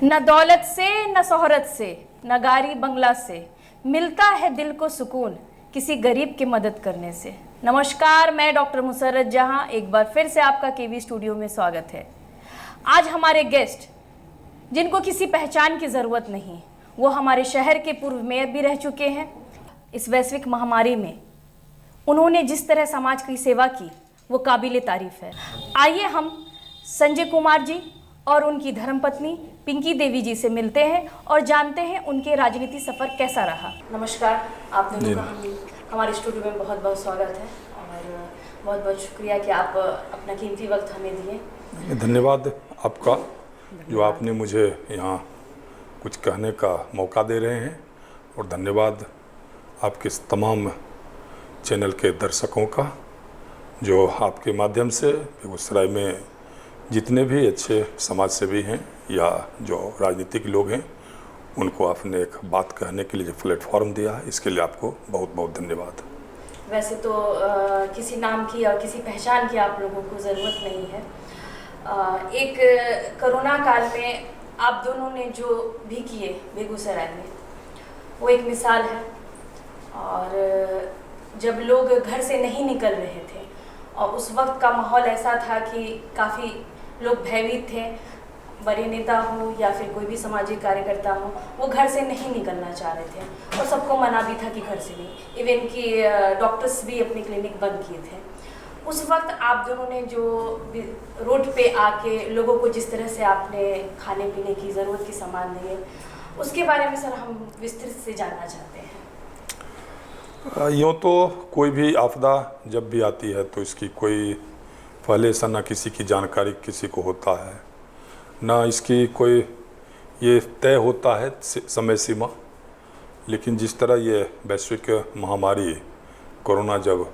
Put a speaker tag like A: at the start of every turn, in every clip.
A: न दौलत से न शोहरत से न गाड़ी बंगला से मिलता है दिल को सुकून किसी गरीब की मदद करने से। नमस्कार, मैं डॉक्टर मुसर्रत जहां एक बार फिर से आपका केवी स्टूडियो में स्वागत है। आज हमारे गेस्ट जिनको किसी पहचान की ज़रूरत नहीं, वो हमारे शहर के पूर्व मेयर भी रह चुके हैं। इस वैश्विक महामारी में उन्होंने जिस तरह समाज की सेवा की वो काबिले तारीफ है। आइए हम संजय कुमार जी और उनकी धर्मपत्नी पिंकी देवी जी से मिलते हैं और जानते हैं उनके राजनीति सफर कैसा रहा। नमस्कार, आप दोनों का हमारे स्टूडियो में बहुत बहुत स्वागत है और बहुत बहुत शुक्रिया कि आप अपना कीमती वक्त हमें दिए।
B: धन्यवाद आपका जो आपने मुझे यहाँ कुछ कहने का मौका दे रहे हैं, और धन्यवाद आपके तमाम चैनल के दर्शकों का जो आपके माध्यम से बेगूसराय में जितने भी अच्छे समाज सेवी हैं या जो राजनीतिक लोग हैं उनको आपने एक बात कहने के लिए जो प्लेटफॉर्म दिया है, इसके लिए आपको बहुत बहुत धन्यवाद।
A: वैसे तो किसी नाम की या किसी पहचान की आप लोगों को ज़रूरत नहीं है। एक कोरोना काल में आप दोनों ने जो भी किए बेगूसराय में वो एक मिसाल है। और जब लोग घर से नहीं निकल रहे थे और उस वक्त का माहौल ऐसा था कि काफ़ी लोग भयभीत थे, बड़े नेता हो या फिर कोई भी सामाजिक कार्यकर्ता हो, वो घर से नहीं निकलना चाह रहे थे और सबको मना भी था कि घर से नहीं। इवन कि डॉक्टर्स भी अपने क्लिनिक बंद किए थे। उस वक्त आप दोनों ने जो रोड पे आके लोगों को जिस तरह से आपने खाने पीने की ज़रूरत की सामान दिए, उसके बारे में सर हम विस्तृत से जानना चाहते हैं।
B: यूँ तो कोई भी आपदा जब भी आती है तो इसकी कोई पहले से ना किसी की जानकारी किसी को होता है, ना इसकी कोई ये तय होता है समय सीमा। लेकिन जिस तरह ये वैश्विक महामारी कोरोना जब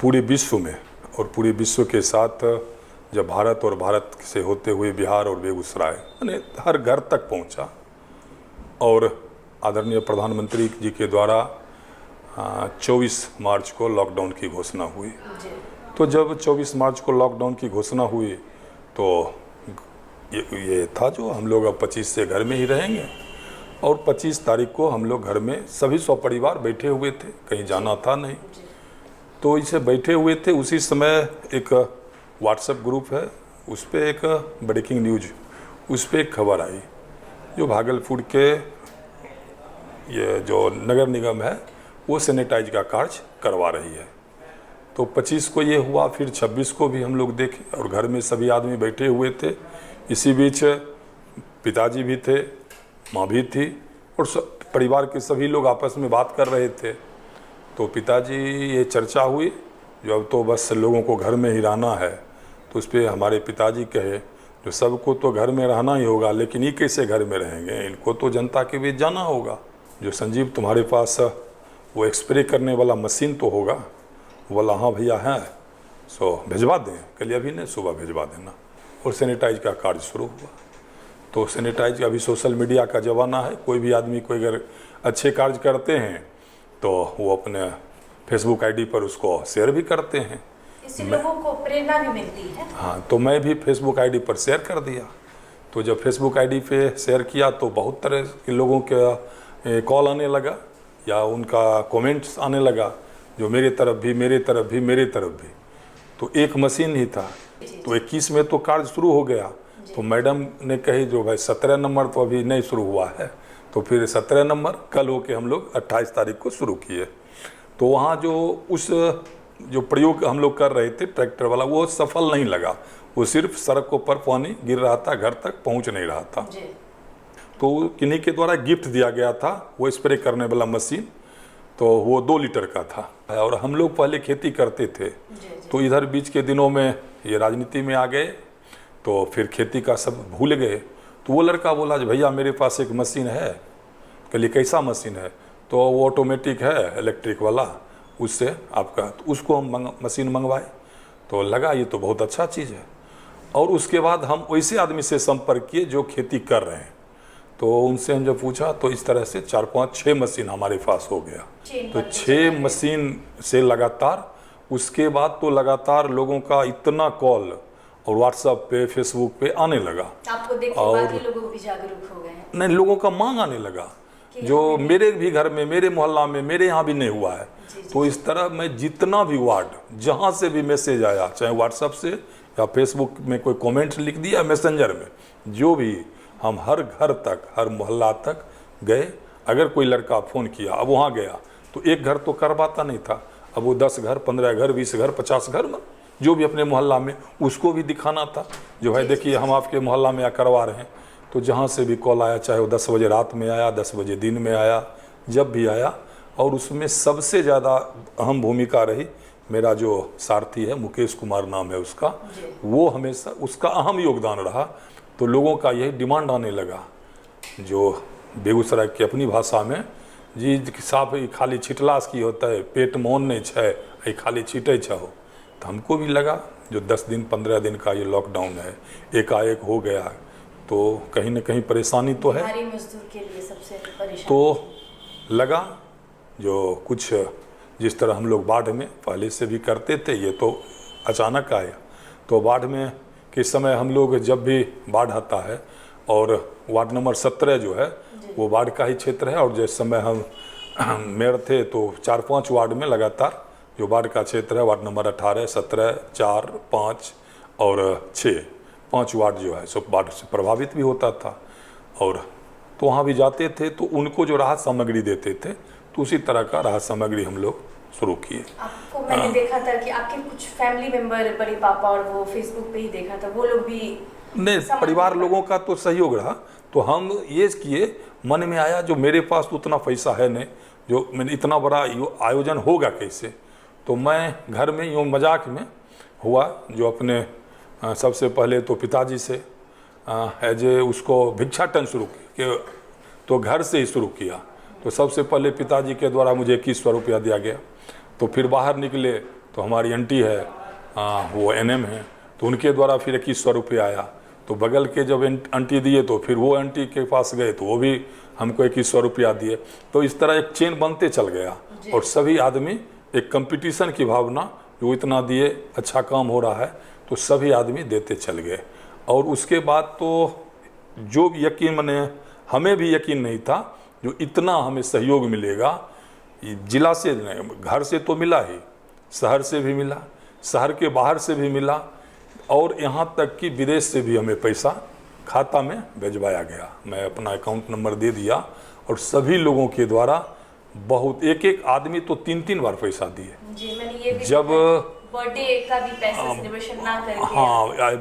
B: पूरे विश्व में और पूरे विश्व के साथ जब भारत और भारत से होते हुए बिहार और बेगूसराय यानी हर घर तक पहुंचा और आदरणीय प्रधानमंत्री जी के द्वारा 24 मार्च को लॉकडाउन की घोषणा हुई। तो जब 24 मार्च को लॉकडाउन की घोषणा हुई तो ये था जो हम लोग अब 25 से घर में ही रहेंगे, और 25 तारीख को हम लोग घर में सभी सपरिवार बैठे हुए थे, कहीं जाना था नहीं। तो इसे बैठे हुए थे, उसी समय एक व्हाट्सएप ग्रुप है, उस पर एक ब्रेकिंग न्यूज, उस पर एक खबर आई जो भागलपुर के ये जो नगर निगम है वो सैनिटाइज का कार्य करवा रही है। तो 25 को ये हुआ, फिर 26 को भी हम लोग देखे और घर में सभी आदमी बैठे हुए थे। इसी बीच पिताजी भी थे, माँ भी थी और परिवार के सभी लोग आपस में बात कर रहे थे। तो पिताजी ये चर्चा हुई जो अब तो बस लोगों को घर में ही रहना है। तो उस पर हमारे पिताजी कहे जो सबको तो घर में रहना ही होगा, लेकिन ये कैसे घर में रहेंगे, इनको तो जनता के बीच जाना होगा। जो संजीव तुम्हारे पास वो एक्सप्रे करने वाला मशीन तो होगा। बोला हाँ भैया है, सो भिजवा दें, कल अभी नहीं सुबह भिजवा देना। और सैनिटाइज का कार्य शुरू हुआ। तो सैनिटाइज का अभी सोशल मीडिया का ज़माना है, कोई भी आदमी कोई अगर अच्छे कार्य करते हैं तो वो अपने फेसबुक आईडी पर उसको शेयर भी करते हैं,
A: इससे लोगों को प्रेरणा भी मिलती है।
B: हाँ, तो मैं भी फेसबुक आईडी पर शेयर कर दिया। तो जब फेसबुक आईडी पे शेयर किया तो बहुत तरह के लोगों के कॉल आने लगा या उनका कमेंट्स आने लगा, जो मेरे तरफ भी मेरे तरफ भी मेरे तरफ भी। तो एक मशीन ही था। तो 21 में तो कार्य शुरू हो गया। तो मैडम ने कही जो भाई 17 नंबर तो अभी नहीं शुरू हुआ है। तो फिर 17 नंबर कल होके हम लोग 28 तारीख को शुरू किए। तो वहाँ जो प्रयोग हम लोग कर रहे थे ट्रैक्टर वाला, वो सफल नहीं लगा। वो सिर्फ सड़कों पर पानी गिर रहा था, घर तक पहुँच नहीं रहा था। तो किन्हीं के द्वारा गिफ्ट दिया गया था वो स्प्रे करने वाला मशीन। तो वो 2 लीटर का था। और हम लोग पहले खेती करते थे, तो इधर बीच के दिनों में ये राजनीति में आ गए तो फिर खेती का सब भूल गए। तो वो लड़का बोला कि भैया मेरे पास एक मशीन है। कहलिए कैसा मशीन है? तो वो ऑटोमेटिक है, इलेक्ट्रिक वाला, उससे आपका। तो उसको हम मशीन मंगवाए। तो लगा ये तो बहुत अच्छा चीज़ है। और उसके बाद हम वैसे आदमी से संपर्क किए जो खेती कर रहे हैं। तो उनसे हम जब पूछा तो इस तरह से 4, 5, 6 मशीन हमारे पास हो गया। तो 6 मशीन से लगातार, उसके बाद तो लगातार लोगों का इतना कॉल और व्हाट्सएप पे फेसबुक पे आने लगा।
A: आपको देख के
B: और
A: बाकी लोग भी जागरूक हो गए हैं।
B: नहीं, लोगों का मांग आने लगा, जो मेरे भी घर में, मेरे मोहल्ला में, मेरे यहाँ भी नहीं हुआ है। तो इस तरह मैं जितना भी वार्ड, जहाँ से भी मैसेज आया, चाहे व्हाट्सएप से या फेसबुक में कोई कमेंट लिख दिया, मैसेंजर में, जो भी, हम हर घर तक, हर मोहल्ला तक गए। अगर कोई लड़का फ़ोन किया, अब वहाँ गया तो एक घर तो कर पाता नहीं था, अब वो 10 घर, 15 घर, 20 घर, 50 घर में, जो भी अपने मोहल्ला में, उसको भी दिखाना था, जो भाई देखिए हम आपके मोहल्ला में करवा रहे हैं। तो जहाँ से भी कॉल आया, चाहे वो 10 बजे रात में आया, 10 बजे दिन में आया, जब भी आया, और उसमें सबसे ज़्यादा अहम भूमिका रही मेरा जो सारथी है, मुकेश कुमार नाम है उसका, वो हमेशा उसका अहम योगदान रहा। तो लोगों का यही डिमांड आने लगा, जो बेगूसराय की अपनी भाषा में, जी साफ खाली छिटलास की होता है, पेट मोन नहीं छै, खाली छिटे छहो। तो हमको भी लगा, जो 10 दिन 15 दिन का ये लॉकडाउन है, एकाएक हो गया, तो कहीं ना कहीं परेशानी तो है।
A: भारी मजदूर के लिए सबसे परेशानी
B: तो लगा जो कुछ, जिस तरह हम लोग बाढ़ में पहले से भी करते थे, ये तो अचानक आया। तो बाढ़ में के समय हम लोग जब भी बाढ़ आता है, और वार्ड नंबर 17 जो है वो बाढ़ का ही क्षेत्र है, और जिस समय हम मेयर थे तो 4-5 वार्ड में लगातार जो बाढ़ का क्षेत्र है, वार्ड नंबर 18, 17, 4, 5 और 6, 5 वार्ड जो है सब बाढ़ से प्रभावित भी होता था। और तो वहाँ भी जाते थे, तो उनको जो राहत सामग्री देते थे, तो उसी तरह का राहत सामग्री हम लोग शुरू किए।
A: आपको मैंने देखा था कि आपके कुछ फैमिली मेंबर, बड़े पापा, और वो फेसबुक पे ही देखा था, वो लोग भी
B: नहीं, परिवार लोगों का तो सहयोग रहा। तो हम ये किए, मन में आया, जो मेरे पास तो उतना पैसा है नहीं, जो मैंने इतना बड़ा आयोजन होगा कैसे। तो मैं घर में यूँ मजाक में हुआ, जो अपने सबसे पहले तो पिताजी से एज ए उसको भिक्षाटन शुरू किया, तो घर से ही शुरू किया। तो सबसे पहले पिताजी के द्वारा मुझे 2100 रुपया दिया गया। तो फिर बाहर निकले तो हमारी आंटी है, वो NM है, तो उनके द्वारा फिर 2100 रुपया आया। तो बगल के जब आंटी दिए, तो फिर वो आंटी के पास गए, तो वो भी हमको 2100 रुपया दिए। तो इस तरह एक चेन बनते चल गया, और सभी आदमी एक कंपटीशन की भावना, जो इतना दिए, अच्छा काम हो रहा है, तो सभी आदमी देते चल गए। और उसके बाद तो जो भी यकीन, मैंने हमें भी यकीन नहीं था जो इतना हमें सहयोग मिलेगा। जिला से नहीं, घर से तो मिला ही, शहर से भी मिला, शहर के बाहर से भी मिला, और यहाँ तक कि विदेश से भी हमें पैसा खाता में भिजवाया गया। मैं अपना अकाउंट नंबर दे दिया, और सभी लोगों के द्वारा बहुत, एक आदमी तो 3-3 बार पैसा दिए।
A: जी, मैंने ये भी
B: जब
A: बर्थडे का भी पैसा सेलिब्रेशन ना करके,
B: हाँ,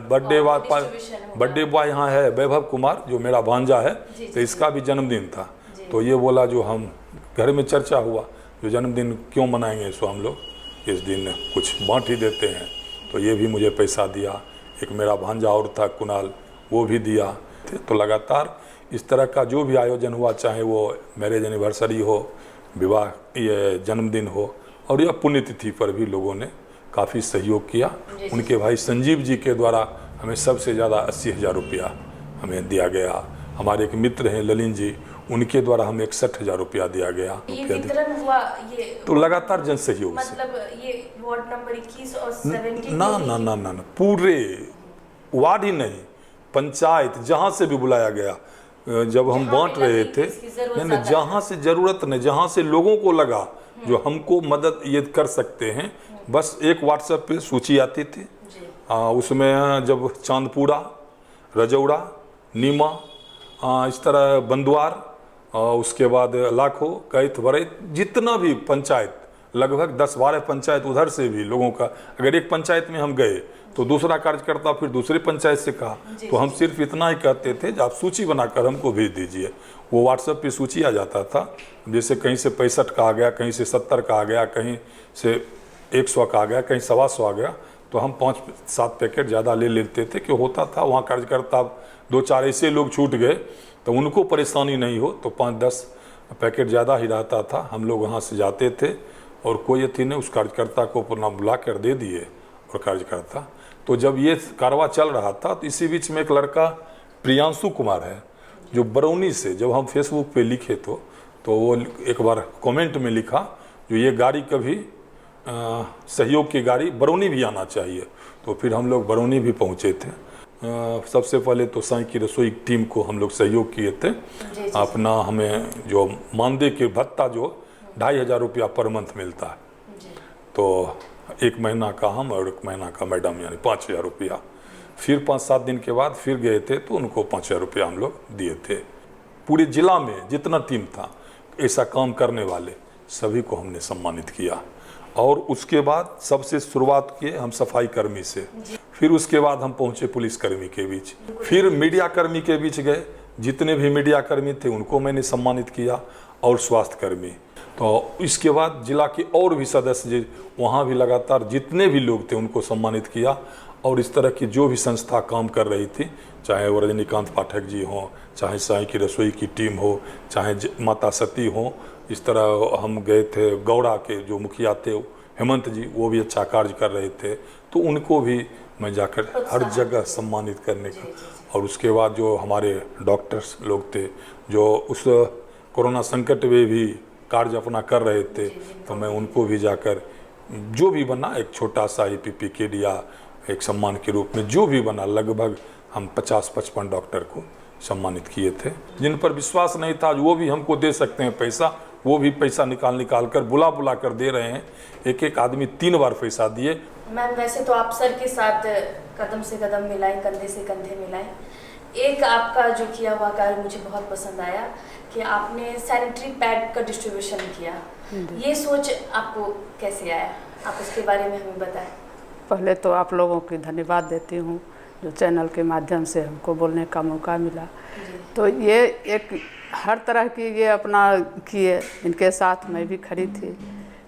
B: बर्थडे बॉय यहाँ है वैभव कुमार, जो मेरा भांजा है, तो इसका भी जन्मदिन था। तो ये बोला, जो हम घर में चर्चा हुआ, जो जन्मदिन क्यों मनाएंगे, सो हम लोग इस दिन कुछ बांट ही देते हैं। तो ये भी मुझे पैसा दिया। एक मेरा भांजा और था कुणाल, वो भी दिया। तो लगातार इस तरह का जो भी आयोजन हुआ, चाहे वो मैरिज एनिवर्सरी हो, विवाह, ये जन्मदिन हो, और या पुण्यतिथि पर भी लोगों ने काफ़ी सहयोग किया। उनके भाई संजीव जी के द्वारा हमें सबसे ज़्यादा 80,000 रुपया हमें दिया गया। हमारे एक मित्र हैं ललिन जी, उनके द्वारा हमें 61,000 रुपया दिया गया।
A: ये वितरण हुआ, ये
B: तो लगातार जन सहयोग से,
A: मतलब ये वार्ड नंबर 21 और 17
B: ना ना ना ना ना, पूरे वार्ड ही नहीं, पंचायत जहाँ से भी बुलाया गया, जब हम बांट रहे थे, नहीं, जहाँ से ज़रूरत नहीं, जहाँ से लोगों को लगा जो हमको मदद ये कर सकते हैं, बस एक व्हाट्सएप पे सूची आती थी। उसमें जब चांदपुरा, रजौड़ा, नीमा, इस तरह बंदवार, उसके बाद लाखों, कैथ, बरैत, जितना भी पंचायत, लगभग 10-12 पंचायत, उधर से भी लोगों का, अगर एक पंचायत में हम गए तो दूसरा कार्यकर्ता फिर दूसरे पंचायत से कहा, तो हम सिर्फ इतना ही कहते थे, आप सूची बनाकर हमको भेज दीजिए। वो व्हाट्सएप पे सूची आ जाता था, जैसे कहीं से 65 का आ गया, कहीं से 70 का आ गया, कहीं से 100 का आ गया, कहीं 125 आ गया, तो हम 5-7 पैकेट ज़्यादा ले लेते थे। कि होता था वहाँ कार्यकर्ता 2-4 ऐसे लोग छूट गए तो उनको परेशानी नहीं हो, तो 5-10 पैकेट ज़्यादा ही रहता था। हम लोग वहाँ से जाते थे, और कोई अथी ने उस कार्यकर्ता को पुनः बुला कर दे दिए, और कार्यकर्ता। तो जब ये कारवा चल रहा था, तो इसी बीच में एक लड़का प्रियांशु कुमार है, जो बरौनी से, जब हम फेसबुक पे लिखे तो वो एक बार कमेंट में लिखा, जो ये गाड़ी कभी सहयोग की गाड़ी बरौनी भी आना चाहिए। तो फिर हम लोग बरौनी भी पहुंचे थे। सबसे पहले तो साईं की रसोई टीम को हम लोग सहयोग किए थे। अपना हमें जो मानदेय के भत्ता जो 2,500 रुपया पर मंथ मिलता है, तो 1 महीना का हम और 1 महीना का मैडम, यानी 5,000 रुपया। फिर 5-7 दिन के बाद फिर गए थे तो उनको 5,000 रुपया हम लोग दिए थे। पूरे जिला में जितना टीम था ऐसा काम करने वाले सभी को हमने सम्मानित किया। और उसके बाद सबसे शुरुआत किए हम सफाई कर्मी से, फिर उसके बाद हम पहुंचे पुलिस कर्मी के बीच, फिर मीडिया कर्मी के बीच गए। जितने भी मीडिया कर्मी थे उनको मैंने सम्मानित किया, और स्वास्थ्य कर्मी। तो इसके बाद जिला के और भी सदस्य वहाँ भी लगातार जितने भी लोग थे उनको सम्मानित किया। और इस तरह की जो भी संस्था काम कर रही थी, चाहे वो रजनीकांत पाठक जी हों, चाहे साईं की रसोई की टीम हो, चाहे माता सती हों, इस तरह हम गए थे। गौड़ा के जो मुखिया थे हेमंत जी, वो भी अच्छा कार्य कर रहे थे, तो उनको भी मैं जाकर हर जगह सम्मानित करने का। और उसके बाद जो हमारे डॉक्टर्स लोग थे जो उस कोरोना संकट में भी कार्य अपना कर रहे थे, तो मैं उनको भी जाकर जो भी बना एक छोटा सा APP किट या एक सम्मान के रूप में जो भी बना, लगभग हम 50-55 डॉक्टर को सम्मानित किए थे। जिन पर विश्वास नहीं था वो भी हमको दे सकते हैं पैसा, वो भी पैसा निकाल कर बुला कर दे रहे हैं। एक आदमी 3 बार पैसा दिए।
A: मैम, वैसे तो आप सर के साथ कदम से कदम मिलाएं, कंधे से कंधे मिलाएं। एक आपका जो किया हुआ कार्य मुझे बहुत पसंद आया कि आपने सैनिटरी पैड का डिस्ट्रीब्यूशन किया। ये सोच आपको कैसे आया, आप उसके बारे में हमें बताएं।
C: पहले तो आप लोगों की धन्यवाद देती हूँ जो चैनल के माध्यम से हमको बोलने का मौका मिला। तो ये एक हर तरह की ये अपना किए, इनके साथ मैं भी खड़ी थी।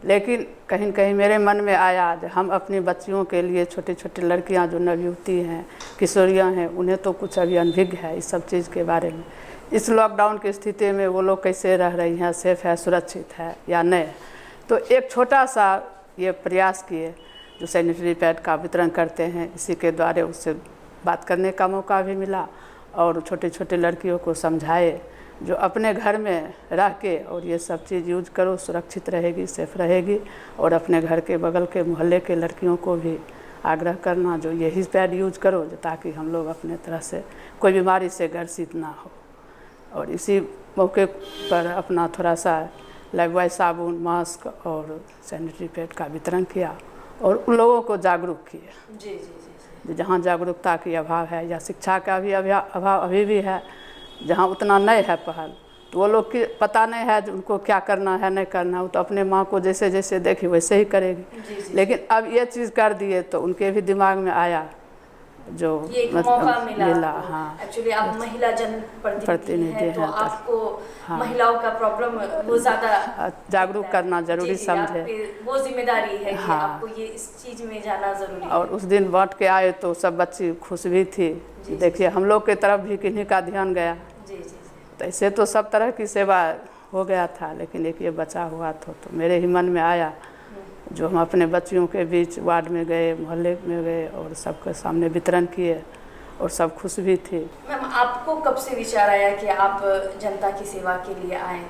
C: लेकिन कहीं न कहीं मेरे मन में आया कि हम अपनी बच्चियों के लिए, छोटी छोटी लड़कियां जो नवयुवती हैं, किशोरियां हैं, उन्हें तो कुछ अभी अनभिज्ञ है इस सब चीज़ के बारे में। इस लॉकडाउन की स्थिति में वो लोग कैसे रह रही हैं, सेफ है, सुरक्षित है या नहीं। तो एक छोटा सा ये प्रयास किए जो सैनिटरी पैड का वितरण करते हैं, इसी के द्वारा उससे बात करने का मौका भी मिला। और छोटे छोटे लड़कियों को समझाए जो अपने घर में रह के और ये सब चीज़ यूज करो, सुरक्षित रहेगी, सेफ रहेगी। और अपने घर के बगल के मोहल्ले के लड़कियों को भी आग्रह करना जो यही पैड यूज करो, ताकि हम लोग अपने तरह से कोई बीमारी से ग्रसित ना हो। और इसी मौके पर अपना थोड़ा सा लाइफबॉय साबुन, मास्क और सैनिटरी पैड का वितरण किया और उन लोगों को जागरूक किए।
A: जी जी जी।
C: जहाँ जागरूकता की अभाव है या शिक्षा का भी अभाव अभी भी है, जहाँ उतना नहीं है पहल, तो वो लोग की पता नहीं है उनको क्या करना है नहीं करना है। वो तो अपने माँ को जैसे जैसे देखी वैसे ही करेगी। लेकिन अब ये चीज़ कर दिए तो उनके भी दिमाग में आया जो
A: ये एक मौका मिला।
C: हाँ,
A: एक्चुअली आप महिला जनप्रतिनिधि हैं, तो
C: हैं,
A: आपको
C: हाँ,
A: महिलाओं का प्रॉब्लम वो ज़्यादा
C: जागरूक करना जरूरी समझे।
A: वो जिम्मेदारी है कि
C: हाँ,
A: आपको ये इस चीज़ में जाना ज़रूरी है।
C: और उस दिन बांट के आए तो सब बच्ची खुश भी थी। देखिए हम लोग के तरफ भी किन्हीं का ध्यान गया।
A: जी जी।
C: तो ऐसे तो सब तरह की सेवा हो गया था, लेकिन एक ये बचा हुआ था। तो मेरे ही मन में आया जो हम अपने बच्चियों के बीच वार्ड में गए, मोहल्ले में गए और सबके सामने वितरण किए और सब खुश भी थे।
A: मैम, आपको कब से विचार आया कि आप जनता की सेवा के लिए आए?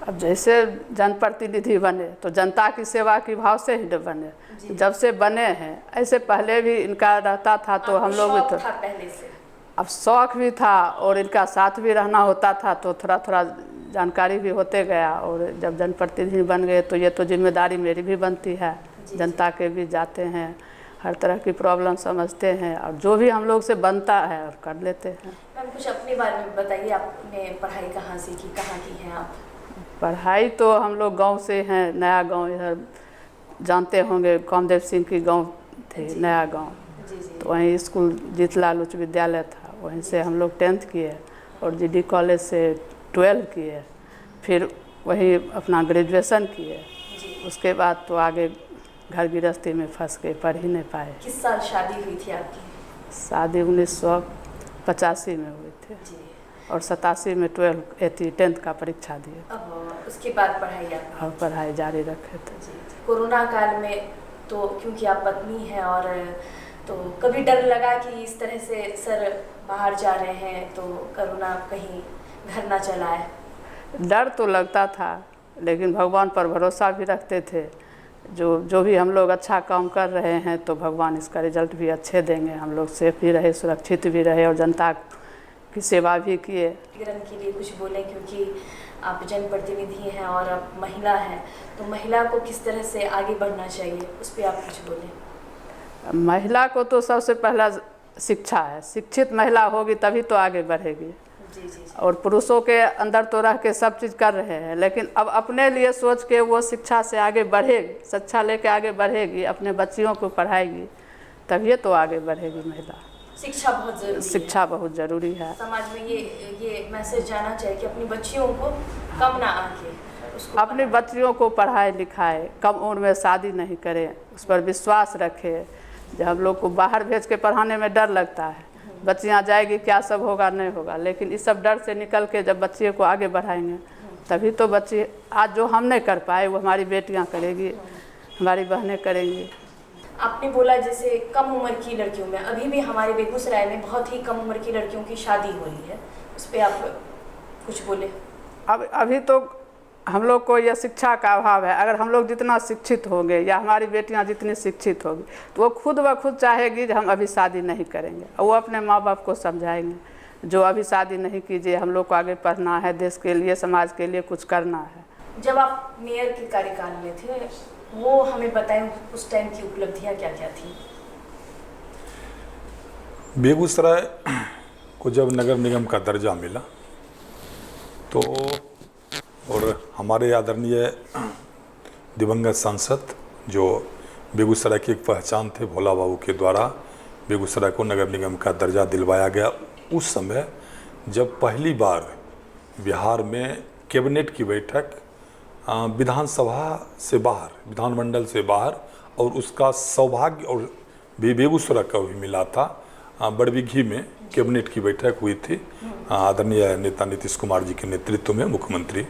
C: अब जैसे जनप्रतिनिधि बने तो जनता की सेवा की भाव से ही बने। जब से बने हैं, ऐसे पहले भी इनका रहता था तो हम लोग भी तो
A: पहले से
C: अब शौक भी था और इनका साथ भी रहना होता था, तो थोड़ा थोड़ा जानकारी भी होते गया। और जब जनप्रतिनिधि बन गए तो ये तो जिम्मेदारी मेरी भी बनती है। जनता के भी जाते हैं, हर तरह की प्रॉब्लम समझते हैं और जो भी हम लोग से बनता है और कर लेते हैं।
A: मैम, कुछ अपने बारे में बताइए, आपने पढ़ाई कहाँ से की, कहाँ की हैं आप?
C: पढ़ाई तो हम लोग गांव से हैं, नया गांव, इधर जानते होंगे कामदेव सिंह की गांव थे, नया गांव। तो वहीं स्कूल जीतलाल उच्च विद्यालय था, वहीं से हम लोग 10th किए और GD कॉलेज से 12 किए, फिर वहीं अपना ग्रेजुएशन किए। उसके बाद तो आगे घर गृहस्थी में फंस के पढ़ ही नहीं पाए।
A: किस साल शादी हुई थी आपकी?
C: शादी 1985 में हुई थी और 87 में 10th का परीक्षा दिए।
A: उसके बाद पढ़ाई आप?
C: और पढ़ाई जारी रखे थे।
A: कोरोना काल में तो क्योंकि आप पत्नी हैं, और तो कभी डर लगा कि इस तरह से सर बाहर जा रहे हैं तो कोरोना कहीं घर ना चलाए?
C: डर तो लगता था, लेकिन भगवान पर भरोसा भी रखते थे जो भी हम लोग अच्छा काम कर रहे हैं तो भगवान इसका रिजल्ट भी अच्छे देंगे, हम लोग सेफ भी रहे, सुरक्षित भी रहे और जनता की सेवा भी किए।
A: ग्रहण के लिए कुछ बोलें, क्योंकि आप जनप्रतिनिधि हैं और आप महिला हैं, तो महिला को किस तरह से आगे बढ़ना चाहिए उस पर आप कुछ बोलें।
C: महिला को तो सबसे पहला शिक्षा है, शिक्षित महिला होगी तभी तो आगे बढ़ेगी।
A: जी जी।
C: और पुरुषों के अंदर तो रह के सब चीज़ कर रहे हैं, लेकिन अब अपने लिए सोच के वो शिक्षा से आगे बढ़ेगी, शिक्षा लेके आगे बढ़ेगी, अपने बच्चियों को पढ़ाएगी, तभी तो आगे बढ़ेगी महिला।
A: शिक्षा बहुत जरूरी है।
C: शिक्षा बहुत ज़रूरी है।
A: समाज में ये मैसेज जाना चाहिए कि अपनी बच्चियों को कम ना आके उसको
C: अपनी बच्चियों को पढ़ाए लिखाए, कम उम्र में शादी नहीं करें, उस पर विश्वास रखें। जब हम लोग को बाहर भेज के पढ़ाने में डर लगता है, बच्चियाँ जाएगी क्या सब होगा नहीं होगा, लेकिन इस सब डर से निकल के जब बच्चे को आगे बढ़ाएंगे तभी तो बच्चे आज जो हम नहीं कर पाए वो हमारी बेटियाँ करेगी, हमारी बहनें करेंगी।
A: आपने बोला जैसे कम उम्र की लड़कियों में, अभी भी हमारे बेगूसराय में बहुत ही कम उम्र की लड़कियों की शादी हो रही है, उस पर आप कुछ बोले।
C: अब अभी तो हम लोग को यह शिक्षा का अभाव है। अगर हम लोग जितना शिक्षित होंगे या हमारी बेटियां जितनी शिक्षित होगी तो वो खुद ब खुद चाहेगी कि हम अभी शादी नहीं करेंगे, और वो अपने माँ बाप को समझाएंगे जो अभी शादी नहीं कीजिए, हम लोग को आगे पढ़ना है, देश के लिए समाज के लिए कुछ करना है।
A: जब आप मेयर के कार्यकाल में थे, वो हमें बताएं उस टाइम की उपलब्धियां क्या क्या थी।
B: बेगूसराय को जब नगर निगम का दर्जा मिला तो और हमारे आदरणीय दिवंगत सांसद जो बेगूसराय की एक पहचान थे भोला बाबू के द्वारा बेगूसराय को नगर निगम का दर्जा दिलवाया गया। उस समय जब पहली बार बिहार में कैबिनेट की बैठक विधानसभा से बाहर, विधानमंडल से बाहर, और उसका सौभाग्य और बेगूसराय का भी मिला था। बड़बिघी में कैबिनेट की बैठक हुई थी आदरणीय नेता नीतीश कुमार जी के नेतृत्व में, मुख्यमंत्री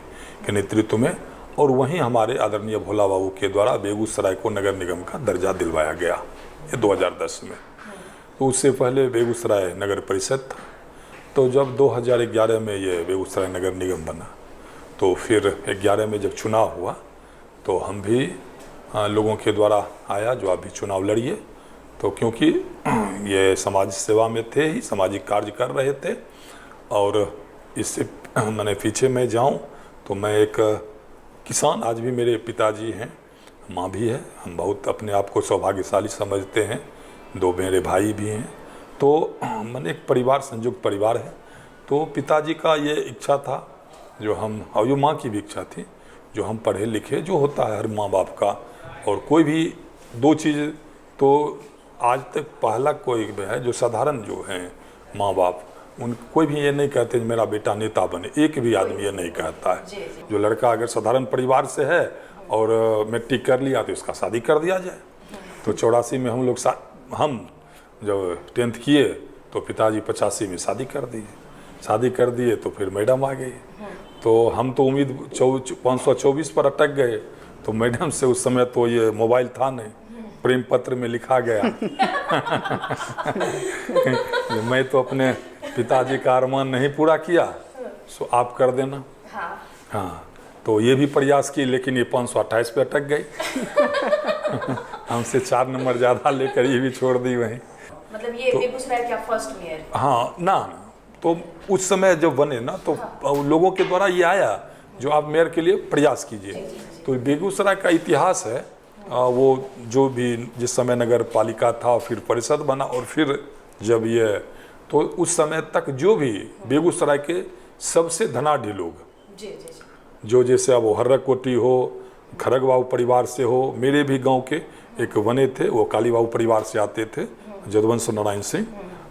B: के नेतृत्व में, और वहीं हमारे आदरणीय भोला बाबू के द्वारा बेगूसराय को नगर निगम का दर्जा दिलवाया गया, ये 2010 में। तो उससे पहले बेगूसराय नगर परिषद था। तो जब 2011 में ये बेगूसराय नगर निगम बना तो फिर 11 में जब चुनाव हुआ तो हम भी लोगों के द्वारा आया जो आप भी चुनाव लड़िए, तो क्योंकि ये समाज सेवा में थे ही, सामाजिक कार्य कर रहे थे। और इससे मैंने पीछे मैं जाऊं तो मैं एक किसान, आज भी मेरे पिताजी हैं, माँ भी है, हम बहुत अपने आप को सौभाग्यशाली समझते हैं, 2 मेरे भाई भी हैं। तो मैंने एक परिवार, संयुक्त परिवार है। तो पिताजी का ये इच्छा था जो हम, और जो माँ की भी इच्छा थी, जो हम पढ़े लिखे, जो होता है हर माँ बाप का। और कोई भी 2 चीज़ तो आज तक पहला कोई है जो साधारण जो हैं माँ बाप, उन कोई भी ये नहीं कहते मेरा बेटा नेता बने, एक भी आदमी ये नहीं कहता है। जो लड़का अगर साधारण परिवार से है और मैट्रिक कर लिया तो उसका शादी कर दिया जाए। तो 84 में हम लोग हम जब 10th किए तो पिताजी 85 में शादी कर दिए तो फिर मैडम आ गई। तो हम तो उम्मीद 524 पर अटक गए। तो मैडम से उस समय तो ये मोबाइल था नहीं, प्रेम पत्र में लिखा गया। मैं तो अपने पिताजी का अरमान नहीं पूरा किया, सो आप कर देना। हाँ, तो ये भी प्रयास की, लेकिन ये 528 पे अटक गई। हमसे 4 नंबर ज़्यादा लेकर ये भी छोड़ दी वहीं।
A: मतलब ये बेगूसराय का फर्स्ट मेयर।
B: हाँ ना, तो उस समय जब बने ना तो लोगों के द्वारा ये आया जो आप मेयर के लिए प्रयास कीजिए। तो बेगूसराय का इतिहास है, वो जो भी जिस समय नगर पालिका था, फिर परिषद बना, और फिर जब ये, तो उस समय तक जो भी बेगूसराय के सबसे धनाढ़ी लोग, जो जैसे अब हर्रक कोटी हो, खरग बाबू परिवार से हो, मेरे भी गांव के एक बने थे, वो काली बाबू परिवार से आते थे, जदुवंश नारायण सिंह,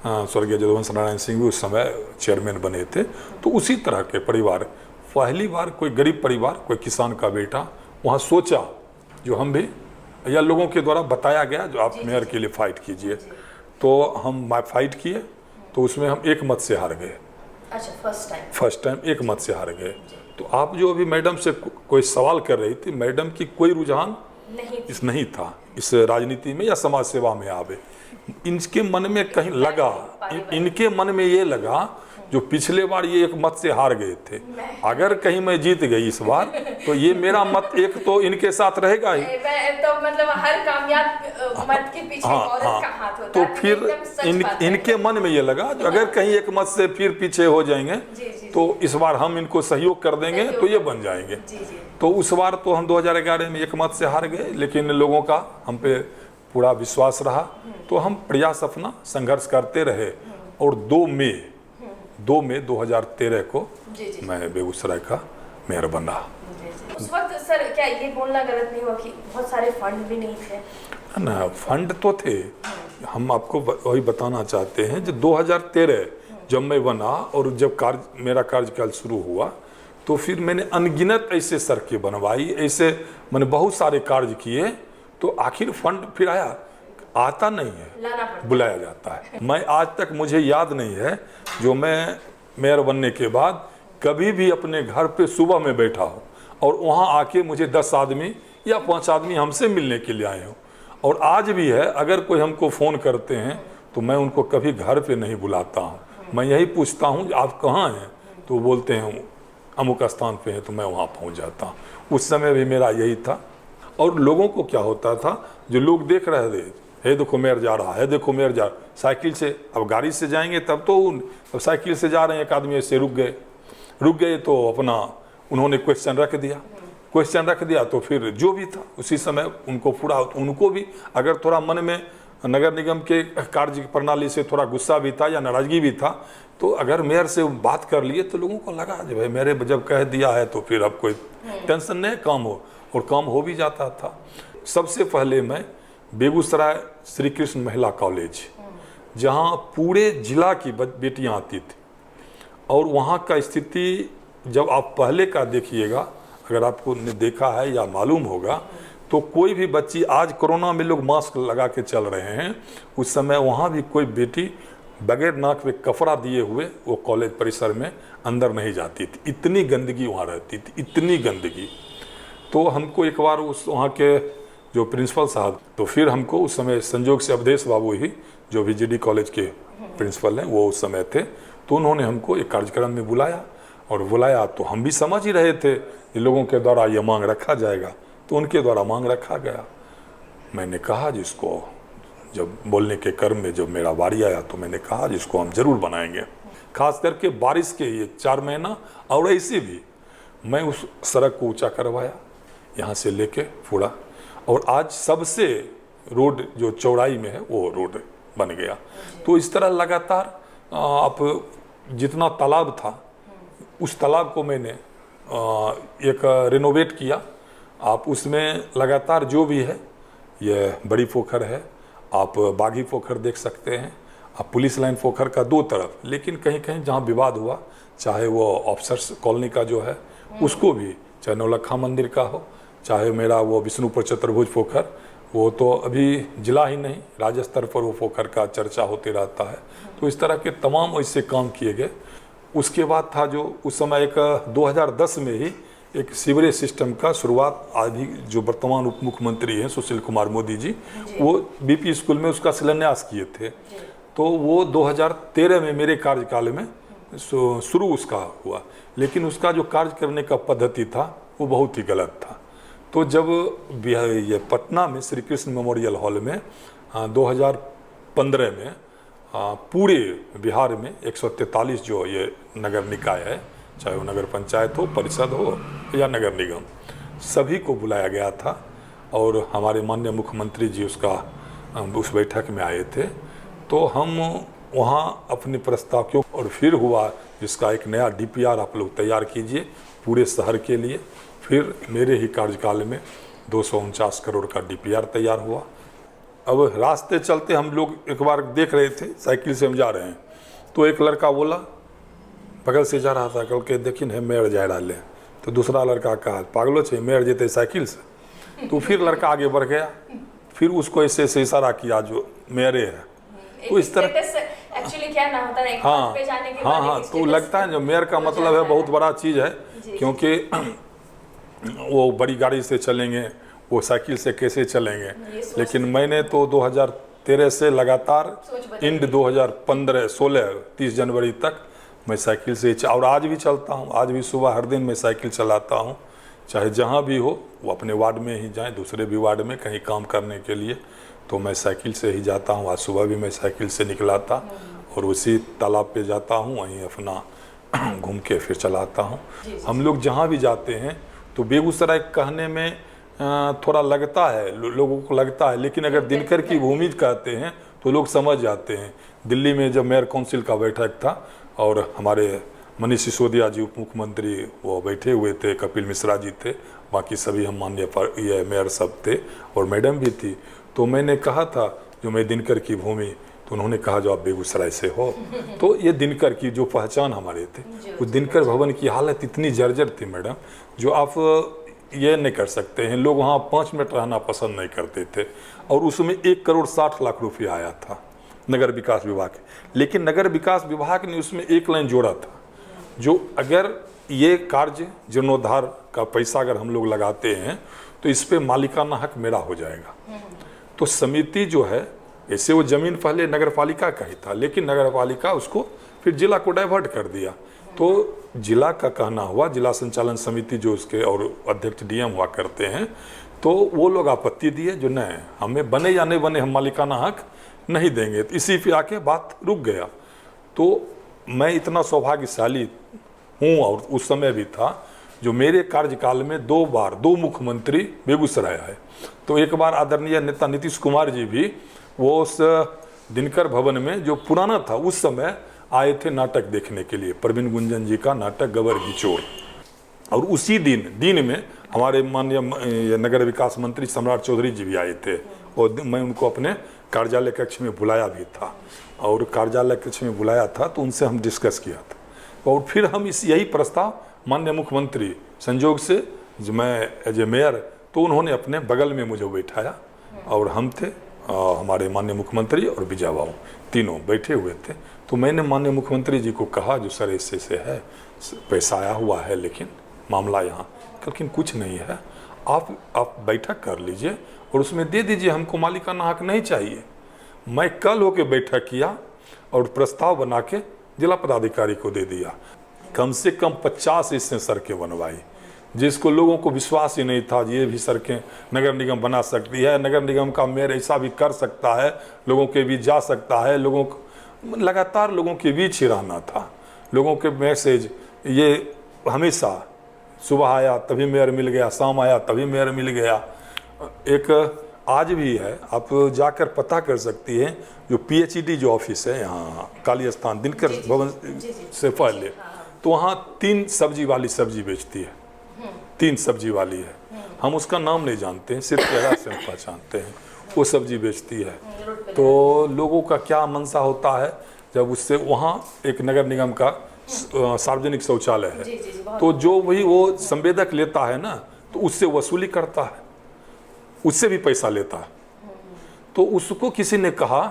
B: स्वर्गीय जदुवंश नारायण सिंह भी उस समय चेयरमैन बने थे। तो उसी तरह के परिवार, पहली बार कोई गरीब परिवार, कोई किसान का बेटा वहाँ सोचा, जो हम भी, या लोगों के द्वारा बताया गया जो आप मेयर के लिए फाइट कीजिए। तो हम फाइट किए, तो उसमें हम 1 मत से हार गए।
A: अच्छा,
B: फर्स्ट टाइम 1 मत से हार गए। तो आप जो अभी मैडम से कोई सवाल कर रही थी, मैडम की कोई रुझान नहीं था इस राजनीति में या समाज सेवा में आवे। इनके मन में कहीं लगा, इनके मन में ये लगा जो पिछले बार ये एक मत से हार गए थे। अगर कहीं मैं जीत गई इस बार तो ये मेरा मत एक तो इनके साथ रहेगा ही।
A: तो मतलब हर कामयाब मत के पीछे औरत का हाथ होता
B: तो
A: है।
B: फिर
A: एकदम सच बात है।
B: इनके मन में ये लगा जो अगर कहीं एक मत से फिर पीछे हो जाएंगे तो इस बार हम इनको सहयोग कर देंगे तो ये बन जाएंगे। तो उस बार तो हम 2011 में एक मत से हार गए, लेकिन लोगों का हम पे पूरा विश्वास रहा तो हम प्रयास अपना संघर्ष करते रहे। और 2 मई 2013 को मैं बेगूसराय का मेयर बना।
A: उस वक्त सर क्या ये बोलना गलत नहीं हुआ कि बहुत सारे फंड भी नहीं थे?
B: ना, फंड तो थे। हम आपको वही बताना चाहते हैं जो 2013 जब मैं बना और जब मेरा कार्यकाल शुरू हुआ तो फिर मैंने अनगिनत ऐसे सड़कें बनवाई, ऐसे मैंने बहुत सारे कार्य किए। तो आखिर फंड फिर आता नहीं है, बुलाया जाता है। मैं आज तक मुझे याद नहीं है जो मैं मेयर बनने के बाद कभी भी अपने घर पे सुबह में बैठा हूँ और वहाँ आके मुझे 10 आदमी या 5 आदमी हमसे मिलने के लिए आए हो। और आज भी है, अगर कोई हमको फ़ोन करते हैं तो मैं उनको कभी घर पे नहीं बुलाता हूँ। मैं यही पूछता हूँ आप कहाँ हैं, तो बोलते हैं अमुक स्थान पे हैं, तो मैं वहाँ पहुँच जाता हूँ। उस समय भी मेरा यही था। और लोगों को क्या होता था, जो लोग देख रहे थे, हे देखो मेयर जा रहा है, देखो मेयर जा रहा, साइकिल से, अब गाड़ी से जाएंगे तब तो अब साइकिल से जा रहे हैं, एक आदमी ऐसे रुक गए तो अपना उन्होंने क्वेश्चन रख दिया तो फिर जो भी था उसी समय उनको पूरा, उनको भी अगर थोड़ा मन में नगर निगम के कार्य प्रणाली से थोड़ा गुस्सा भी था या नाराजगी भी था, तो अगर मेयर से बात कर लिए तो लोगों को लगा जो भाई मेरे जब कह दिया है तो फिर अब कोई टेंशन नहीं, काम हो, और काम हो भी जाता था। सबसे पहले मैं बेगूसराय श्री कृष्ण महिला कॉलेज, जहाँ पूरे जिला की बेटियाँ आती थी, और वहाँ का स्थिति जब आप पहले का देखिएगा, अगर आपको ने देखा है या मालूम होगा, तो कोई भी बच्ची, आज कोरोना में लोग मास्क लगा के चल रहे हैं, उस समय वहाँ भी कोई बेटी बगैर नाक पे कपड़ा दिए हुए वो कॉलेज परिसर में अंदर नहीं जाती थी। इतनी गंदगी वहाँ रहती थी, इतनी गंदगी। तो हमको एक बार उस वहाँ के जो प्रिंसिपल साहब, तो फिर हमको उस समय संजोग से अवधेश बाबू ही जो VGD कॉलेज के प्रिंसिपल हैं वो उस समय थे, तो उन्होंने हमको एक कार्यक्रम में बुलाया तो हम भी समझ ही रहे थे कि लोगों के द्वारा ये मांग रखा जाएगा, तो उनके द्वारा मांग रखा गया। मैंने कहा जिसको, जब बोलने के क्रम में जब मेरा बारी आया तो मैंने कहा जिसको हम जरूर बनाएंगे, खास करके बारिश के ये 4 महीना, और ऐसे भी मैं उस सड़क को ऊंचा करवाया यहाँ से लेके पूरा, और आज सबसे रोड जो चौड़ाई में है वो रोड बन गया। तो इस तरह लगातार आप जितना तालाब था उस तालाब को मैंने एक रिनोवेट किया। आप उसमें लगातार जो भी है, ये बड़ी पोखर है, आप बागी पोखर देख सकते हैं, आप पुलिस लाइन पोखर का 2 तरफ, लेकिन कहीं कहीं जहाँ विवाद हुआ, चाहे वो ऑफिसर्स कॉलोनी का जो है उसको भी, चाहे नौलखा मंदिर का हो, चाहे मेरा वो विष्णुपुर चतुर्भुज पोखर, वो तो अभी जिला ही नहीं राज्य स्तर पर वो पोखर का चर्चा होते रहता है। तो इस तरह के तमाम ऐसे काम किए गए। उसके बाद था जो उस समय एक 2010 में ही एक सीवरेज सिस्टम का शुरुआत, अभी जो वर्तमान उप मुख्यमंत्री हैं सुशील कुमार मोदी जी, वो BP स्कूल में उसका शिलान्यास किए थे। तो वो 2013 में मेरे कार्यकाल में शुरू उसका हुआ, लेकिन उसका जो कार्य करने का पद्धति था वो बहुत ही गलत था। तो जब ये पटना में श्री कृष्ण मेमोरियल हॉल में 2015 में पूरे बिहार में 143 जो ये नगर निकाय है, चाहे वो नगर पंचायत हो, परिषद हो या नगर निगम, सभी को बुलाया गया था, और हमारे माननीय मुख्यमंत्री जी उस बैठक में आए थे। तो हम वहाँ अपने प्रस्ताव क्यों, और फिर हुआ जिसका एक नया DPR आप लोग तैयार कीजिए पूरे शहर के लिए। फिर मेरे ही कार्यकाल में 249 करोड़ का DPR तैयार हुआ। अब रास्ते चलते हम लोग एक बार देख रहे थे, साइकिल से हम जा रहे हैं, तो एक लड़का बोला, बगल से जा रहा था, कल के देखिन है मेयर जा रहा है, तो दूसरा लड़का कहा पागलो छे मेयर जेते साइकिल से। तो फिर लड़का आगे बढ़ गया, फिर उसको ऐसे ऐसे इशारा किया जो मेयरे है। तो इस तरह
A: एक्चुअली क्या ना होता है,
B: हाँ
A: पे जाने के
B: हाँ हाँ, तो लगता है जो मेयर का मतलब है बहुत बड़ा चीज़ है, क्योंकि वो बड़ी गाड़ी से चलेंगे, वो साइकिल से कैसे चलेंगे। लेकिन मैंने तो 2013 से लगातार इंड 2015, 16, 30 जनवरी तक मैं साइकिल से और आज भी चलता हूँ, आज भी सुबह हर दिन मैं साइकिल चलाता हूँ, चाहे जहाँ भी हो, वो अपने वार्ड में ही जाएं, दूसरे भी वार्ड में कहीं काम करने के लिए, तो मैं साइकिल से ही जाता हूँ। आज सुबह भी मैं साइकिल से निकला था और उसी तालाब पे जाता हूँ, वहीं अपना घूम के फिर चलाता हूँ। हम लोग जहाँ भी जाते हैं तो बेगूसराय कहने में थोड़ा लगता है, लोगों को लगता है, लेकिन अगर दिनकर की भूमि कहते हैं तो लोग समझ जाते हैं। दिल्ली में जब मेयर काउंसिल का बैठक था और हमारे मनीष सिसोदिया जी उप मुख्यमंत्री वो बैठे हुए थे, कपिल मिश्रा जी थे, बाकी सभी हम माननीय ये मेयर सब थे और मैडम भी थी। तो मैंने कहा था जो मैं दिनकर की भूमि, तो उन्होंने कहा जो आप बेगूसराय से हो। तो ये दिनकर की जो पहचान हमारे थे, वो दिनकर भवन की हालत इतनी जर्जर थी मैडम, जो आप ये नहीं कर सकते हैं। लोग वहाँ 5 मिनट रहना पसंद नहीं करते थे और उसमें 1,60,00,000 रुपया आया था नगर विकास विभाग, लेकिन नगर विकास विभाग ने उसमें एक लाइन जोड़ा था, जो अगर ये कार्य जीर्णोद्धार का पैसा अगर हम लोग लगाते हैं तो इस पे मालिकाना हक मेरा हो जाएगा। तो समिति जो है, ऐसे वो जमीन पहले नगर पालिका का ही था, लेकिन नगर पालिका उसको फिर जिला को डाइवर्ट कर दिया। तो जिला का कहना हुआ, जिला संचालन समिति जो उसके और अध्यक्ष डीएम हुआ करते हैं, तो वो लोग आपत्ति दिए जो नहीं, हमें बने या नहीं बने हम मालिकाना हक नहीं देंगे। तो इसी पे आके बात रुक गया। तो मैं इतना सौभाग्यशाली हूँ और उस समय भी था जो मेरे कार्यकाल में 2 बार 2 मुख्यमंत्री बेगूसराय आए। तो एक बार आदरणीय नेता नीतीश कुमार जी भी वो उस दिनकर भवन में जो पुराना था उस समय आए थे नाटक देखने के लिए, प्रवीण गुंजन जी का नाटक गबर बिचौर। और उसी दिन में हमारे माननीय नगर विकास मंत्री सम्राट चौधरी जी भी आए थे और मैं उनको अपने कार्यालय कक्ष में बुलाया भी था और कार्यालय कक्ष में बुलाया था तो उनसे हम डिस्कस किया था। और फिर हम यही प्रस्ताव माननीय मुख्यमंत्री संजोग से जो मैं एज ए मेयर, तो उन्होंने अपने बगल में मुझे बैठाया और हम थे हमारे माननीय मुख्यमंत्री और विजय बाबू तीनों बैठे हुए थे। तो मैंने माननीय मुख्यमंत्री जी को कहा जो सर ऐसे से है, पैसा आया हुआ है लेकिन मामला यहाँ लेकिन कुछ नहीं है, आप बैठक कर लीजिए और उसमें दे दीजिए, हमको मालिकाना हक नहीं चाहिए। मैं कल होके बैठक किया और प्रस्ताव बना के जिला पदाधिकारी को दे दिया। कम से कम 50 इससे सड़कें बनवाई, जिसको लोगों को विश्वास ही नहीं था ये भी सड़कें नगर निगम बना सकती है, नगर निगम का मेयर ऐसा भी कर सकता है, लोगों के बीच जा सकता है। लोगों को लगातार लोगों के बीच ही रहना था। लोगों के मैसेज ये हमेशा सुबह आया तभी मेयर मिल गया, शाम आया तभी मेयर मिल गया। एक आज भी है, आप जाकर पता कर सकती हैं, जो PHED जो ऑफिस है यहाँ काली स्थान दिनकर भवन से पहले, तो वहाँ 3 सब्जी वाली सब्जी बेचती है, 3 सब्जी वाली है, हम उसका नाम नहीं जानते हैं, सिर्फ चेहरा से हम पहचानते हैं, वो सब्जी बेचती है। तो लोगों का क्या मनसा होता है जब उससे वहाँ एक नगर निगम का सार्वजनिक शौचालय है, तो जो वही वो संवेदक लेता है ना, तो उससे वसूली करता है, उससे भी पैसा लेता है। तो उसको किसी ने कहा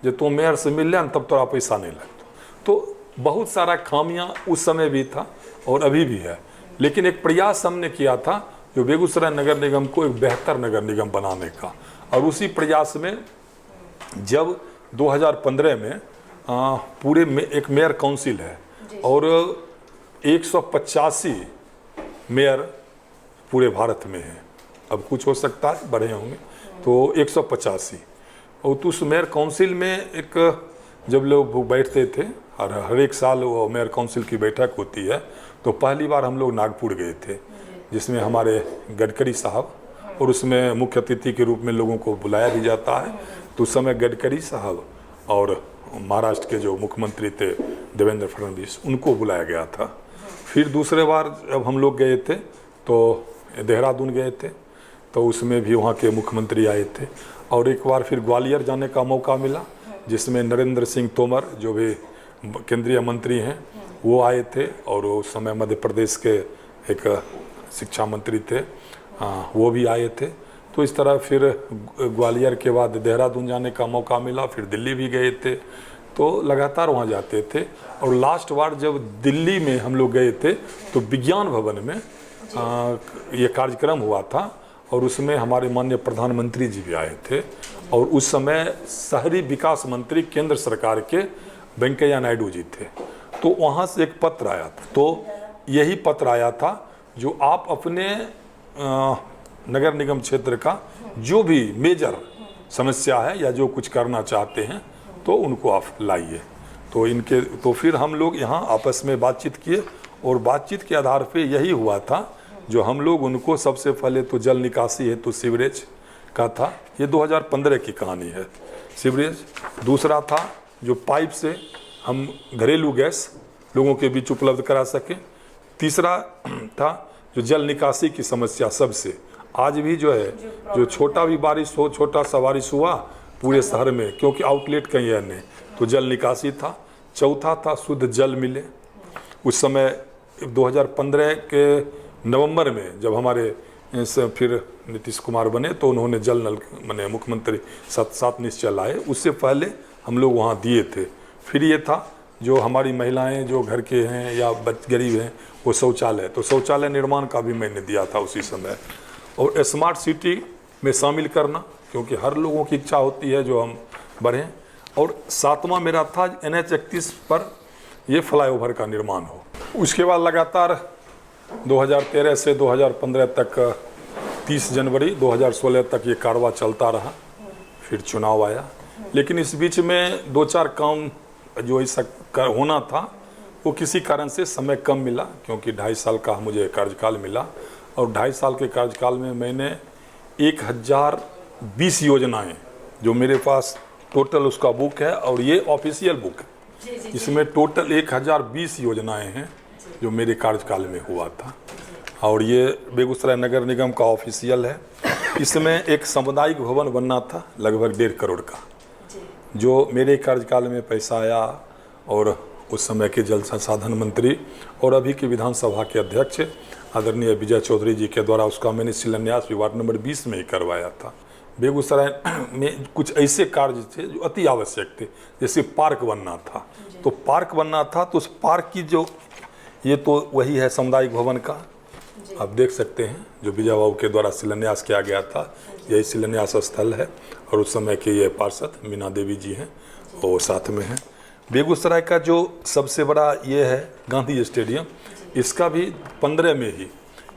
B: जो तुम मेयर से मिल लें तब तोरा पैसा नहीं लगता। तो बहुत सारा खामियां उस समय भी था और अभी भी है, लेकिन एक प्रयास हमने किया था जो बेगूसराय नगर निगम को एक बेहतर नगर निगम बनाने का। और उसी प्रयास में जब 2015 में पूरे में एक मेयर काउंसिल है और 185 मेयर पूरे भारत में है, अब कुछ हो सकता है बढ़े होंगे, तो 185। और तो उस मेयर काउंसिल में एक जब लोग बैठते थे और हर एक साल वो मेयर काउंसिल की बैठक होती है, तो पहली बार हम लोग नागपुर गए थे, जिसमें हमारे गडकरी साहब, और उसमें मुख्य अतिथि के रूप में लोगों को बुलाया भी जाता है। तो उस समय गडकरी साहब और महाराष्ट्र के जो मुख्यमंत्री थे देवेंद्र फडणवीस, उनको बुलाया गया था। फिर दूसरे बार जब हम लोग गए थे तो देहरादून गए थे, तो उसमें भी वहाँ के मुख्यमंत्री आए थे। और एक बार फिर ग्वालियर जाने का मौका मिला, जिसमें नरेंद्र सिंह तोमर जो भी केंद्रीय मंत्री हैं वो आए थे, और उस समय मध्य प्रदेश के एक शिक्षा मंत्री थे, वो भी आए थे। तो इस तरह फिर ग्वालियर के बाद देहरादून जाने का मौका मिला, फिर दिल्ली भी गए थे, तो लगातार वहाँ जाते थे। और लास्ट बार जब दिल्ली में हम लोग गए थे तो विज्ञान भवन में ये कार्यक्रम हुआ था, और उसमें हमारे माननीय प्रधानमंत्री जी भी आए थे। और उस समय शहरी विकास मंत्री केंद्र सरकार के वेंकैया नायडू जी थे। तो वहाँ से एक पत्र आया था, तो यही पत्र आया था जो आप अपने नगर निगम क्षेत्र का जो भी मेजर समस्या है या जो कुछ करना चाहते हैं तो उनको आप लाइए। तो फिर हम लोग यहाँ आपस में बातचीत किए और बातचीत के आधार पे यही हुआ था जो हम लोग उनको सबसे पहले तो जल निकासी है तो सीवरेज का था, ये 2015 की कहानी है सीवरेज। दूसरा था जो पाइप से हम घरेलू गैस लोगों के बीच उपलब्ध करा सकें। तीसरा था जो जल निकासी की समस्या सबसे आज भी जो है, जो छोटा भी बारिश हो, छोटा सा बारिश हुआ पूरे शहर में, क्योंकि आउटलेट कहीं है नहीं, तो जल निकासी था। चौथा था शुद्ध जल मिले। उस समय 2015 के नवंबर में जब हमारे फिर नीतीश कुमार बने तो उन्होंने जल नल मैंने मुख्यमंत्री 7 निश्चय लाए, उससे पहले हम लोग वहाँ दिए थे। फिर ये था जो हमारी महिलाएं जो घर के हैं या गरीब हैं वो शौचालय, तो शौचालय निर्माण का भी मैंने दिया था उसी समय। और स्मार्ट सिटी में शामिल करना, क्योंकि हर लोगों की इच्छा होती है जो हम बढ़ें। और 7वां मेरा था NH 31 पर ये फ्लाईओवर का निर्माण हो। उसके बाद लगातार 2013 से 2015 तक 30 जनवरी 2016 तक ये कारवा चलता रहा। फिर चुनाव आया, लेकिन इस बीच में 2-4 काम जो ऐसा होना था वो किसी कारण से समय कम मिला, क्योंकि 2.5 साल का मुझे कार्यकाल मिला। और 2.5 साल के कार्यकाल में मैंने 1020 योजनाएं, जो मेरे पास टोटल उसका बुक है और ये ऑफिशियल बुक है, इसमें टोटल 1020 योजनाएं हैं जो मेरे कार्यकाल में हुआ था। और ये बेगूसराय नगर निगम का ऑफिशियल है। इसमें एक सामुदायिक भवन बनना था लगभग 1.5 करोड़ का, जो मेरे कार्यकाल में पैसा आया। और उस समय के जल संसाधन मंत्री और अभी के विधानसभा के अध्यक्ष आदरणीय विजय चौधरी जी के द्वारा उसका मैंने शिलान्यास भी वार्ड नंबर 20 में ही करवाया था। बेगूसराय में कुछ ऐसे कार्य थे जो अति आवश्यक थे, जैसे पार्क बनना था, तो पार्क बनना था तो उस पार्क की जो ये तो वही है सामुदायिक भवन का, आप देख सकते हैं जो विजय बाबू के द्वारा शिलान्यास किया गया था, यही शिलान्यास स्थल है। और उस समय के ये पार्षद मीना देवी जी हैं वो साथ में हैं। बेगूसराय का जो सबसे बड़ा ये है गांधी स्टेडियम, इसका भी 15 में ही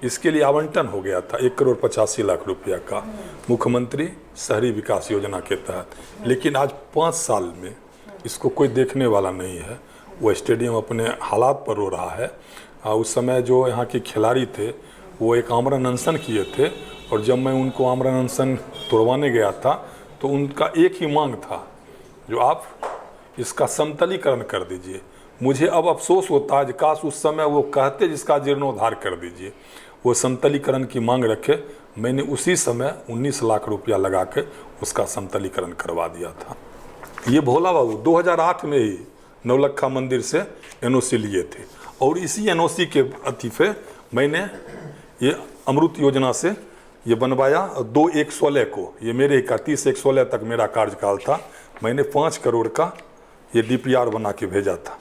B: इसके लिए आवंटन हो गया था 1,85,00,000 रुपया का मुख्यमंत्री शहरी विकास योजना के तहत। लेकिन आज 5 साल में इसको कोई देखने वाला नहीं है। वो स्टेडियम अपने हालात पर रो रहा है। उस समय जो यहाँ के खिलाड़ी थे वो एक आमरण अनशन किए थे, और जब मैं उनको आमरण अनशन तोड़वाने गया था तो उनका एक ही मांग था, जो आप इसका समतलीकरण कर दीजिए। मुझे अब अफसोस होता है, काश उस समय वो कहते जिसका जीर्णोद्धार कर दीजिए, वो समतलीकरण की मांग रखे। मैंने उसी समय 19 लाख रुपया लगा के उसका समतलीकरण करवा दिया था। ये भोला बाबू 2008 में ही नवलखा मंदिर से NOC लिए थे, और इसी NOC के अति पे मैंने ये अमृत योजना से ये बनवाया। 2/1/16 को ये मेरे 31/1/16 तक मेरा कार्यकाल था, मैंने 5 करोड़ का ये DPR बना के भेजा था।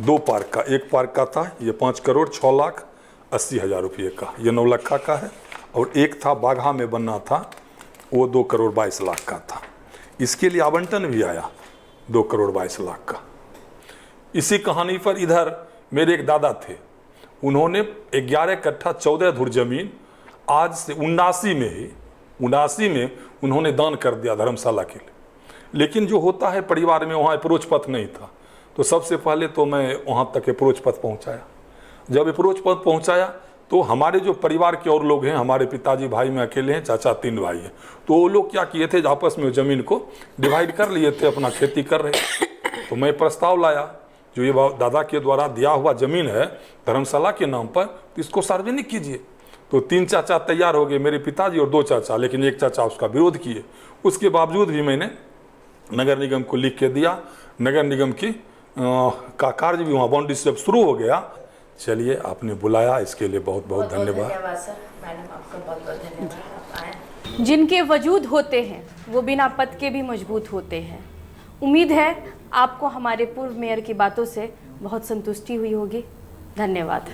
B: 2 पार्क का, एक पार्क का था ये 5,06,80,000 रुपये का, ये नवलखा का है। और एक था बाघा में बनना था, वो 2,22,00,000 का था। इसके लिए आवंटन भी आया 2,22,00,000 का। इसी कहानी पर इधर मेरे एक दादा थे, उन्होंने 11 कट्ठा 14 धुर जमीन आज से 79 में उन्होंने दान कर दिया धर्मशाला के लिए। लेकिन जो होता है परिवार में, वहाँ अप्रोच पथ नहीं था, तो सबसे पहले तो मैं वहाँ तक अप्रोच पथ पहुँचाया। जब अप्रोच पथ पहुँचाया तो हमारे जो परिवार के और लोग हैं, हमारे पिताजी भाई में अकेले हैं, चाचा 3 भाई हैं, तो वो लोग क्या किए थे, आपस में ज़मीन को डिवाइड कर लिए थे, अपना खेती कर रहे। तो मैं प्रस्ताव लाया, जो ये दादा के द्वारा दिया हुआ ज़मीन है धर्मशाला के नाम पर, तो इसको सार्वजनिक कीजिए। तो 3 चाचा तैयार हो गए, मेरे पिताजी और 2 चाचा, लेकिन एक चाचा उसका विरोध किए। उसके बावजूद भी मैंने नगर निगम को लिख के दिया। नगर निगम की का कार्य भी वहाँ बाउंड्री से शुरू हो गया। चलिए, आपने बुलाया, इसके लिए बहुत बहुत धन्यवाद
A: सर। मैडम आपका बहुत बहुत धन्यवाद। जिनके वजूद होते हैं वो बिना पद के भी मजबूत होते हैं। उम्मीद है आपको हमारे पूर्व मेयर की बातों से बहुत संतुष्टि हुई होगी। धन्यवाद।